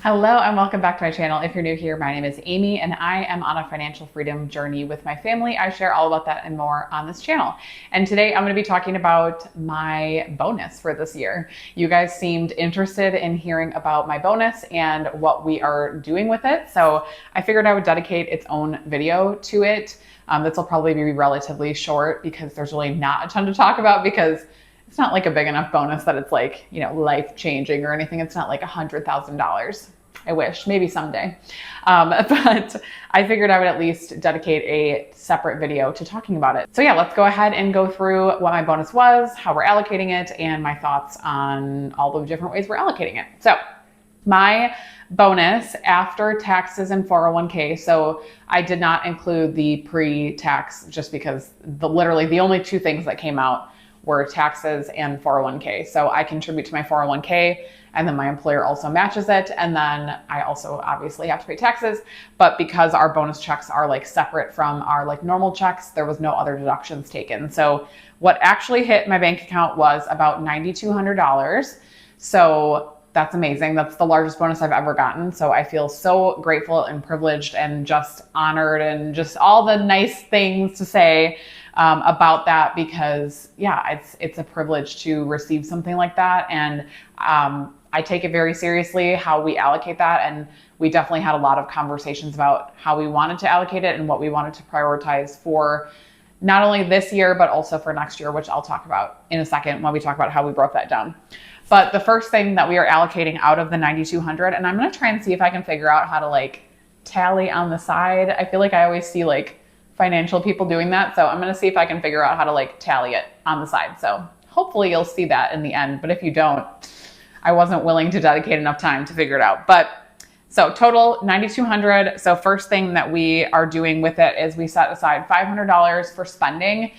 Hello and welcome back to my channel. If you're new here, my name is Amy and I am on a financial freedom journey with my family. I share all about that and more on this channel. And today I'm going to be talking about my bonus for this year. You guys seemed interested in hearing about my bonus and what we are doing with it. So I figured I would dedicate its own video to it. This will probably be relatively short because there's really not a ton to talk about because it's not like a big enough bonus that it's like, life-changing or anything. It's not like $100,000. I wish, maybe someday. But I figured I would at least dedicate a separate video to talking about it. So yeah, let's go ahead and go through what my bonus was, how we're allocating it, and my thoughts on all the different ways we're allocating it. So my bonus after taxes and 401k. So I did not include the pre-tax just because literally the only two things that came out were taxes and 401k. So I contribute to my 401k and then my employer also matches it. And then I also obviously have to pay taxes, but because our bonus checks are like separate from our like normal checks, there was no other deductions taken. So what actually hit my bank account was about $9,200. So that's amazing. That's the largest bonus I've ever gotten. So I feel so grateful and privileged and just honored and just all the nice things to say about that because yeah, it's a privilege to receive something like that. And I take it very seriously how we allocate that. And we definitely had a lot of conversations about how we wanted to allocate it and what we wanted to prioritize for not only this year, but also for next year, which I'll talk about in a second when we talk about how we broke that down. But the first thing that we are allocating out of the 9,200, and I'm going to try and see if I can figure out how to like tally on the side. I feel like I always see like financial people doing that. So I'm going to see if I can figure out how to like tally it on the side. So hopefully you'll see that in the end. But if you don't, I wasn't willing to dedicate enough time to figure it out. But so total 9,200. So first thing that we are doing with it is we set aside $500 for spending.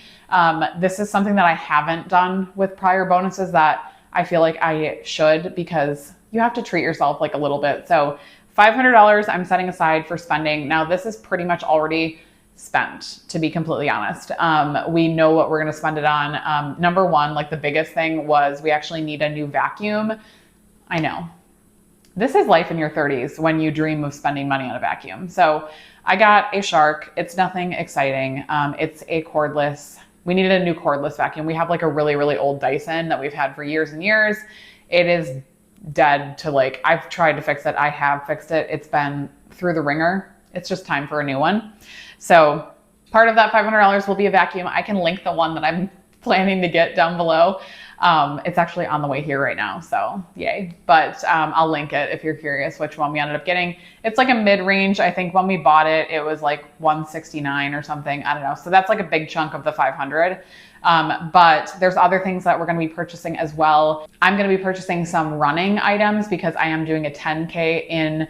This is something that I haven't done with prior bonuses that I feel like I should because you have to treat yourself like a little bit. So $500 I'm setting aside for spending. Now this is pretty much already spent, to be completely honest. We know what we're going to spend it on. Number one, like the biggest thing was we actually need a new vacuum. I know. This is life in your 30s when you dream of spending money on a vacuum. So I got a Shark. It's nothing exciting. It's a cordless. We needed a new cordless vacuum. We have like a really, really old Dyson that we've had for years and years. It is dead to like, I've tried to fix it. I have fixed it. It's been through the ringer. It's just time for a new one. So part of that $500 will be a vacuum. I can link the one that I'm planning to get down below. It's actually on the way here right now, so yay. But I'll link it if you're curious which one we ended up getting. It's like a mid-range. I think when we bought it, it was like $169 or something. I don't know. So that's like a big chunk of the 500. But there's other things that we're going to be purchasing as well. I'm going to be purchasing some running items because I am doing a 10K in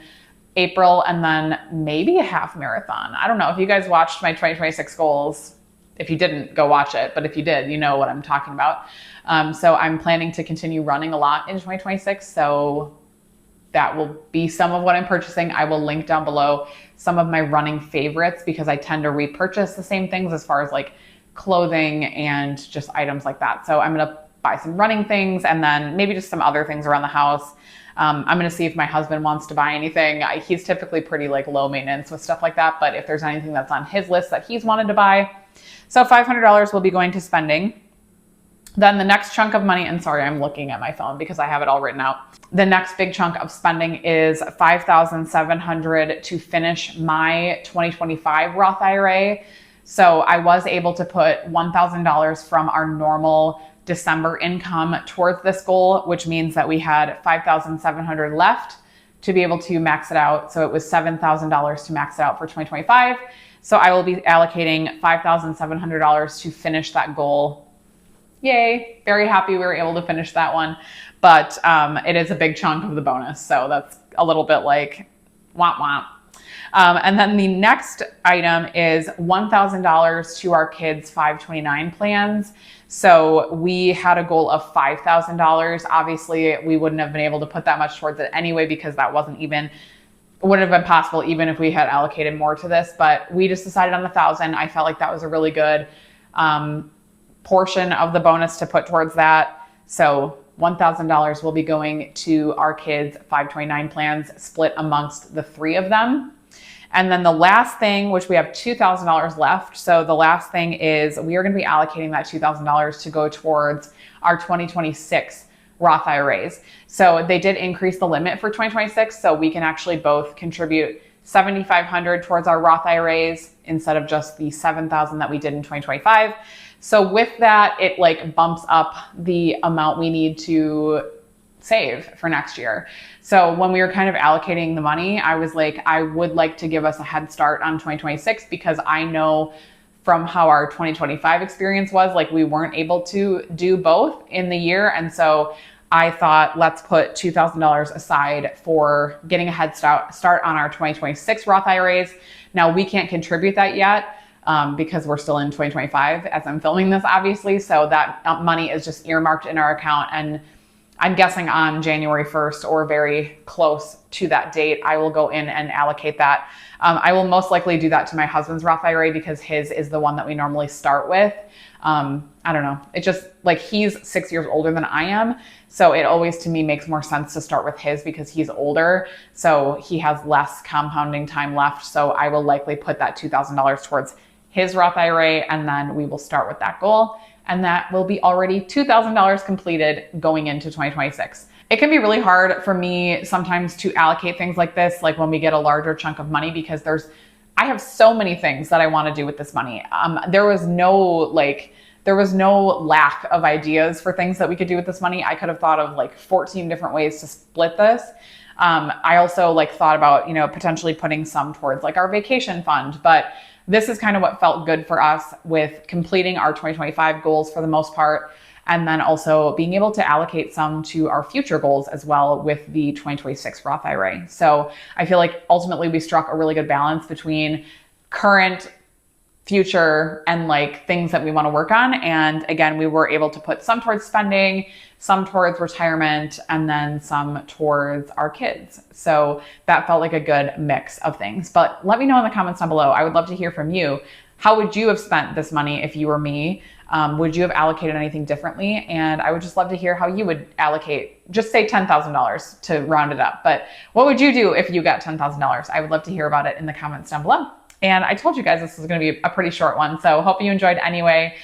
April and then maybe a half marathon. I don't know if you guys watched my 2026 goals. If you didn't, go watch it. But if you did, you know what I'm talking about. So I'm planning to continue running a lot in 2026. So that will be some of what I'm purchasing. I will link down below some of my running favorites because I tend to repurchase the same things as far as like clothing and just items like that. So I'm going to buy some running things and then maybe just some other things around the house. I'm going to see if my husband wants to buy anything. He's typically pretty like low maintenance with stuff like that. But if there's anything that's on his list that he's wanted to buy. So $500 will be going to spending. Then the next chunk of money, and sorry, I'm looking at my phone because I have it all written out. The next big chunk of spending is $5,700 to finish my 2025 Roth IRA. So I was able to put $1,000 from our normal December income towards this goal, which means that we had $5,700 left to be able to max it out. So it was $7,000 to max it out for 2025. So I will be allocating $5,700 to finish that goal. Yay. Very happy we were able to finish that one. But it is a big chunk of the bonus. So that's a little bit like womp womp. And then the next item is $1,000 to our kids' 529 plans. So we had a goal of $5,000. Obviously, we wouldn't have been able to put that much towards it anyway because that wouldn't have been possible even if we had allocated more to this. But we just decided on 1,000. I felt like that was a really good portion of the bonus to put towards that. So $1,000 will be going to our kids' 529 plans, split amongst the 3 of them. And then the last thing, which we have $2,000 left. So the last thing is we are going to be allocating that $2,000 to go towards our 2026 Roth IRAs. So they did increase the limit for 2026. So we can actually both contribute $7,500 towards our Roth IRAs instead of just the $7,000 that we did in 2025. So with that, it like bumps up the amount we need to save for next year. So when we were kind of allocating the money, I was like, I would like to give us a head start on 2026 because I know from how our 2025 experience was, like we weren't able to do both in the year. And so I thought, let's put $2,000 aside for getting a head start on our 2026 Roth IRAs. Now we can't contribute that yet because we're still in 2025 as I'm filming this, obviously. So that money is just earmarked in our account, and I'm guessing on January 1st or very close to that date, I will go in and allocate that. I will most likely do that to my husband's Roth IRA because his is the one that we normally start with. I don't know. It just like he's 6 years older than I am. So it always to me makes more sense to start with his because he's older. So he has less compounding time left. So I will likely put that $2,000 towards his Roth IRA, and then we will start with that goal. And that will be already $2,000 completed going into 2026. It can be really hard for me sometimes to allocate things like this, like when we get a larger chunk of money, because I have so many things that I want to do with this money. There was no lack of ideas for things that we could do with this money. I could have thought of like 14 different ways to split this. I also like thought about, potentially putting some towards like our vacation fund, but this is kind of what felt good for us with completing our 2025 goals for the most part. And then also being able to allocate some to our future goals as well with the 2026 Roth IRA. So I feel like ultimately we struck a really good balance between current, future, and like things that we want to work on. And again, we were able to put some towards spending, some towards retirement, and then some towards our kids. So that felt like a good mix of things. But let me know in the comments down below. I would love to hear from you. How would you have spent this money if you were me? Would you have allocated anything differently? And I would just love to hear how you would allocate, just say $10,000 to round it up. But what would you do if you got $10,000? I would love to hear about it in the comments down below. And I told you guys this was going to be a pretty short one. So hope you enjoyed anyway,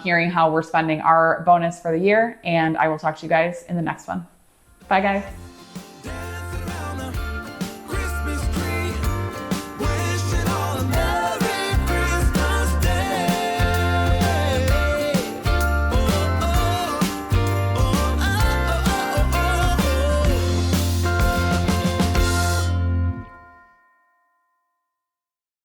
hearing how we're spending our bonus for the year. And I will talk to you guys in the next one. Bye guys.